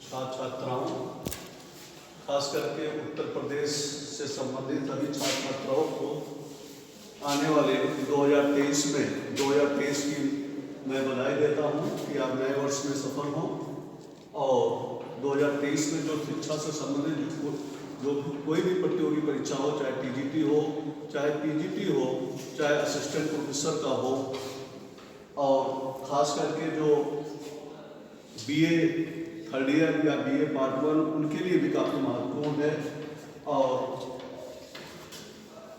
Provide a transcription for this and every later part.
छात्र छात्राओं, खास करके उत्तर प्रदेश से संबंधित सभी छात्र छात्राओं को आने वाले 2023 की मैं बधाई देता हूं कि आप नए वर्ष में सफल हों और 2023 में जो शिक्षा से संबंधित जो कोई भी प्रतियोगी परीक्षा हो, चाहे टीजीटी हो, चाहे पीजीटी हो, चाहे असिस्टेंट प्रोफेसर का हो, और ख़ास करके जो बीए थर्ड ईयर या बीए पार्ट 1 उनके लिए भी काफ़ी महत्वपूर्ण है। और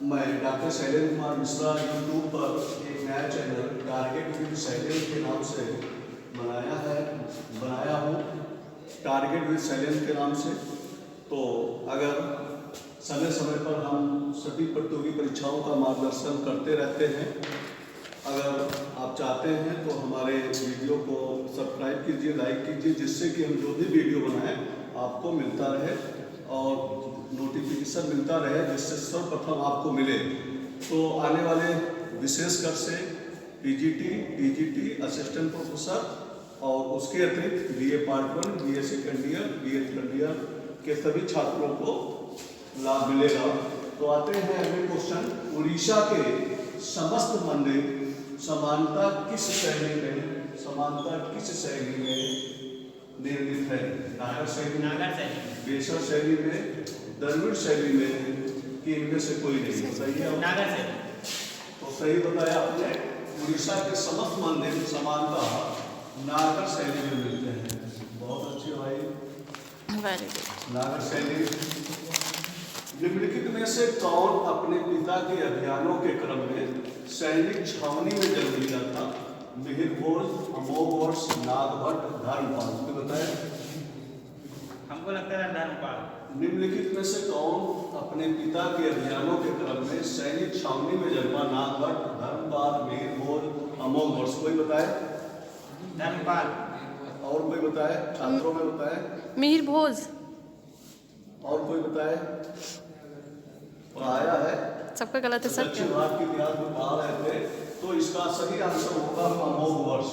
मैं डॉक्टर शैलेंद्र कुमार मिश्रा यूट्यूब पर एक नया चैनल टारगेट विद शैलेंद्र के नाम से बनाया हूँ, टारगेट विद शैलेंद्र के नाम से। तो अगर समय समय पर हम सभी प्रतियोगी परीक्षाओं का मार्गदर्शन करते रहते हैं। अगर आप चाहते हैं तो हमारे वीडियो को सब्सक्राइब कीजिए, लाइक कीजिए, जिससे कि हम जो भी वीडियो बनाएं आपको मिलता रहे और नोटिफिकेशन मिलता रहे, जिससे सर्वप्रथम आपको मिले। तो आने वाले विशेषकर से पीजीटी, टीजीटी, असिस्टेंट प्रोफेसर और उसके अतिरिक्त BA part 1, BA second year, BA third year के सभी छात्रों को लाभ मिलेगा। तो आते हैं अगले क्वेश्चन। उड़ीसा के समस्त मंदिर समानता किस शैली में निर्मित है? नागर शैली, बेसर शैली में, द्रविड़ शैली में, कि इनमें से कोई नहीं? सही है, नागर शैली। तो सही बताया आपने। उड़ीसा के समस्त मंदिर समानता नागर शैली में मिलते हैं। बहुत अच्छे भाई, नागर शैली। निम्नलिखित में से कौन अपने पिता के अभियानों के क्रम में सैनिक छावनी में जन्म लिया था? मिहिर भोज, अमोघवर्ष, नागभट्ट, धर्मपाल। तो बताएं। हमको लगता है धर्मपाल। निम्नलिखित में से कौन अपने पिता के अभियानों के क्रम में सैनिक छावनी में जन्मा? नागभट्ट, धर्मपाल, मिहिर भोज, अमोघवर्ष। कोई बताए? धर्मपाल। और कोई बताए? छात्रों में बताए। मिहिर भोज। और कोई बताए? पढ़ाया है, सबका गलत है सर। दक्षिण भारत के इतिहास में पढ़ा रहे थे, तो इसका सही आंसर होगा अमोघवर्ष।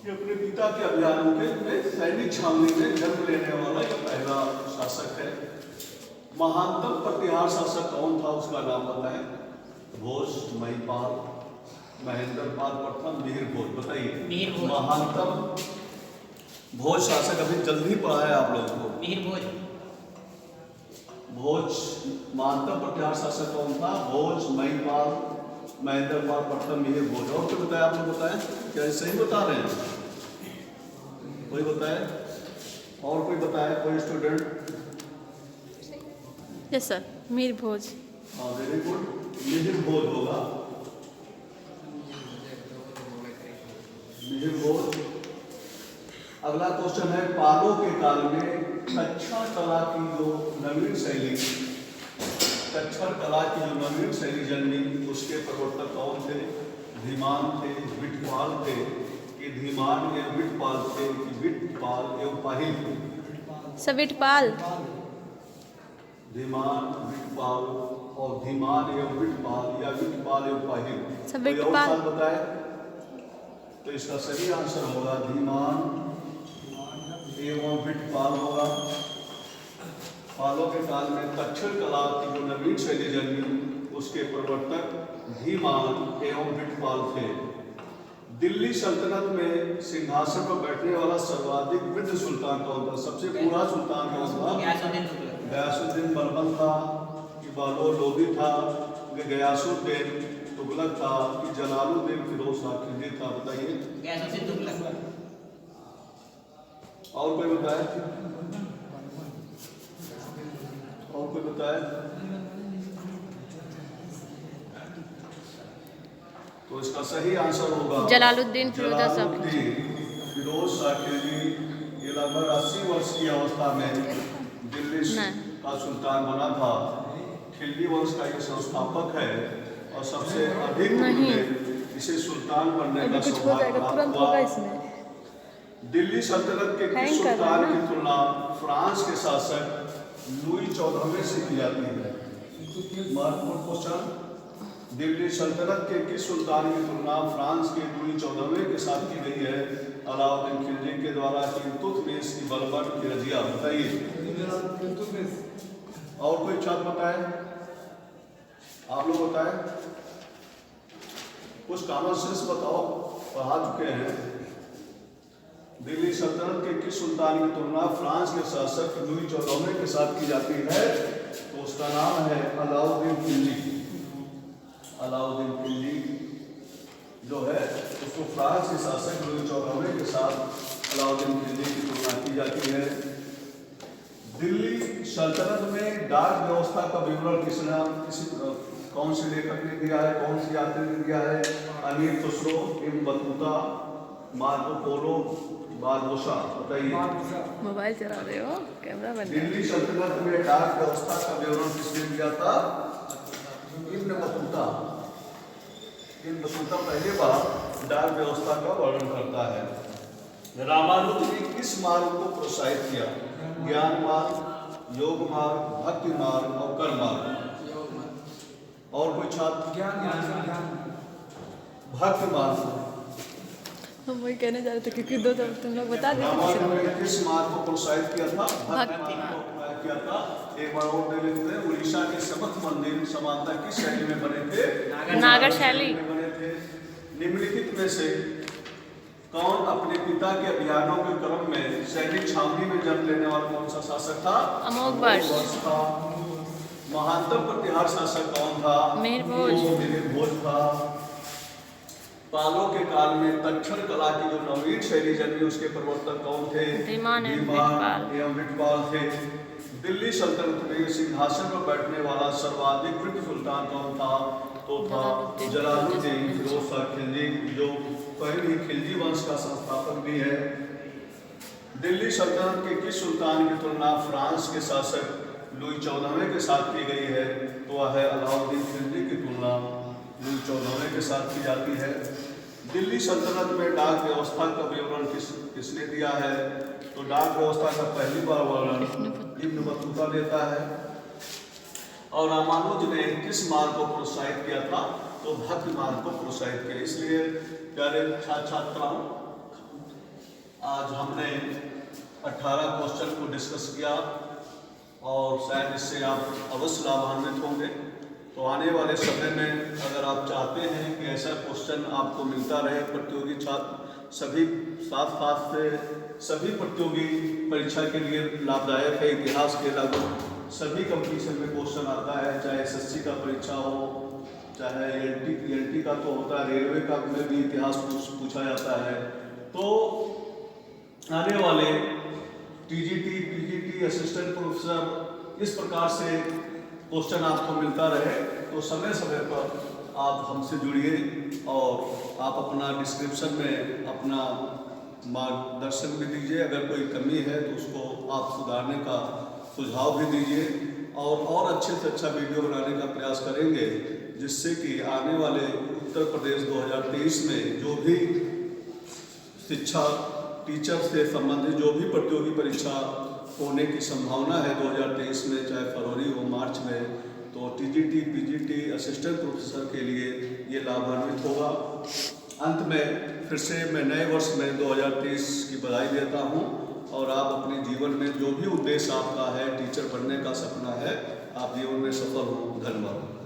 अपने पिता के अभियानों के सैनिक छावनी में जन्म लेने वाला यह पहला शासक है। महानतम प्रतिहार शासक कौन था, उसका नाम बताएं। भोज, महिपाल, महेंद्रपाल प्रथम, मिहिर भोज। बताइए। महानतम भोज शासक अभी जल्दी पढ़ाया आप लोगों को। मिहिर भोज। भोज महानतम प्रतिहार शासक कौन था? भोज, महिपाल, महेंद्रपाल प्रथम, मिहिर भोज। और कोई बताया? आप लोग बताएं। क्या सही बता रहे हैं? कोई बताए? और कोई बताए? कोई स्टूडेंट? यस सर, मिहिर भोज। हाँ, वेरी गुड, मिहिर भोज होगा। मिहिर भोज। अगला क्वेश्चन है, पालों के काल में कच्छर कला की जो नवीन शैली जन्मी, उसके प्रवर्तक कौन थे? धीमान थे, विटपाल थे, कि धीमान एवं विटपाल थे, कि विटपाल एवं पाहिल थे? सविटपाल। धीमान, विटपाल और धीमान एवं विटपाल या विटपाल एवं पाहिल? सविटपाल। बताए। तो इसका सही आंसर होगा धीमान एवं विटपाल होगा। पालों के काल में कच्छर कला की जो नवीन शैली जन्मी, उसके प्रवर्तक धीमान एवं विटपाल थे। दिल्ली सल्तनत में सिंहासन पर बैठने वाला सर्वाधिक वृद्ध सुल्तान कौन था? सबसे बूढ़ा सुल्तान कौन था? गयासुद्दीन बलबन था, कि बालोर लोधी था, कि गयासुद्दीन तुगलक था, कि जलालुद्दीन फिरोज शाह खिलजी था? बताइए। गयासुद्दीन तुगलक। और कोई बताए? और कोई बताए? तो इसका सही आंसर होगा जलालुद्दीन फिरोज शाह खिलजी। ये लगभग 80 वर्ष की अवस्था में दिल्ली का सुल्तान बना था। खिलजी वंश का ये संस्थापक है और सबसे अधिक उम्र इसे सुल्तान बनने का सौभाग्य प्राप्त हुआ। दिल्ली सल्तनत के किस सुल्तान की तुलना फ्रांस के शासक लुई 14वें से की जाती है? महत्वपूर्ण क्वेश्चन। दिल्ली सल्तनत के किस सुल्तान की तुलना फ्रांस के लुई 14वें के साथ की गई है? अलाउद्दीन खिलजी के द्वारा इल्तुतमिश की बलबन की रजिया। बताइए और कोई छात्र बताए, आप लोग बताए, कुछ कॉमन सेंस बताओ, पढ़ा चुके हैं। दिल्ली सल्तनत के किस सुल्तान की तुलना फ्रांस के शासक लुई 14वें के साथ की जाती है? तो उसका नाम है अलाउद्दीन खिलजी। अलाउद्दीन खिलजी जो है उसको फ्रांस के शासक लुई 14वें के साथ अलाउद्दीन खिलजी की तुलना की जाती है। दिल्ली सल्तनत में डाक व्यवस्था का विवरण कौन से लेखक ने दिया है, कौन सी यात्री ने दिया है? Amir Khusro, Ibn Battuta, Marco Polo, Barbosa. बताइए मोबाइल चला रहे हो, कैमरा बंद है। दिल्ली सल्तनत में डाक व्यवस्था का विवरण किसने दिया था? Ibn Battuta. इब्न बतूता पहली बार डाक व्यवस्था का वर्णन करता है। रामानुज ने किस मार्ग को प्रोत्साहित किया? ज्ञान मार्ग, योग मार्ग, भक्ति मार्ग और कर्म मार्ग। और कोई छात्र? भक्ति मार्ग। हम वही कहने जा रहे थे क्योंकि दो तुम लोग बता रामानुज ने देते। किस मार्ग को प्रोत्साहित किया था? भक्ति मार्ग को अपनाया किया था। एक बार और दे लेते हैं। उड़ीसा के समर्थ मंदिर समानता किस शैली में बने थे? नागर शैली में बने थे। निम्नलिखित में से कौन अपने पिता के अभियानों के क्रम में सैनिक छावनी में जन्म लेने वाला कौन सा शासक था? अमोघवर्ष था। महानतम प्रतिहार शासक कौन था? मिहिर भोज था। पालों के काल में तक्षण कला की जो नवीन शैली जन्मी उसके प्रवर्तक कौन थे? धीमान एवं विटपाल थे। दिल्ली सल्तनत में सिंहासन पर बैठने वाला सर्वाधिक वृद्ध सुल्तान कौन था? तो था जलालुद्दीन फिरोज शाह खिलजी, जो पहले खिलजी वंश का संस्थापक भी है। दिल्ली सल्तनत के किस सुल्तान की तुलना फ्रांस के शासक लुई 14वें के साथ की गई है? तो वह है अलाउद्दीन खिलजी की तुलना लुई 14वें के साथ की जाती है। दिल्ली सल्तनत में डाक व्यवस्था का विवरण किसने दिया है? तो डाक व्यवस्था का पहली बार वर्णन इब्न बतूता देता है। और रामानुज ने किस मार्ग को प्रोत्साहित किया था? तो भक्ति मार्ग को प्रोत्साहित किया। इसलिए प्यारे छात्राओं, आज हमने 18 क्वेश्चन को डिस्कस किया और शायद इससे आप अवश्य लाभान्वित होंगे। तो आने वाले समय में अगर आप चाहते हैं कि ऐसा क्वेश्चन आपको मिलता रहे, प्रतियोगी छात्र सभी साथ साथ से सभी प्रतियोगी परीक्षा के लिए लाभदायक है। इतिहास के लगभग सभी कंपटीशन में क्वेश्चन आता है, चाहे एसएससी का परीक्षा हो, चाहे एलटी का तो होता है, रेलवे का में भी इतिहास पूछा जाता है। तो आने वाले टीजीटी, पीजीटी, असिस्टेंट प्रोफेसर, इस प्रकार से क्वेश्चन आपको मिलता रहे। तो समय समय पर आप हमसे जुड़िए और आप अपना डिस्क्रिप्शन में अपना मार्गदर्शन भी दीजिए। अगर कोई कमी है तो उसको आप सुधारने का सुझाव भी दीजिए और अच्छे से अच्छा वीडियो बनाने का प्रयास करेंगे, जिससे कि आने वाले उत्तर प्रदेश 2023 में जो भी शिक्षा टीचर से संबंधित जो भी प्रतियोगी परीक्षा होने की संभावना है 2023 में, चाहे फरवरी हो मार्च में, तो टीजीटी, पीजीटी, असिस्टेंट प्रोफेसर के लिए ये लाभान्वित होगा। अंत में फिर से मैं नए वर्ष में 2023 की बधाई देता हूँ और आप अपने जीवन में जो भी उद्देश्य आपका है, टीचर बनने का सपना है, आप जीवन में सफल हों। धन्यवाद।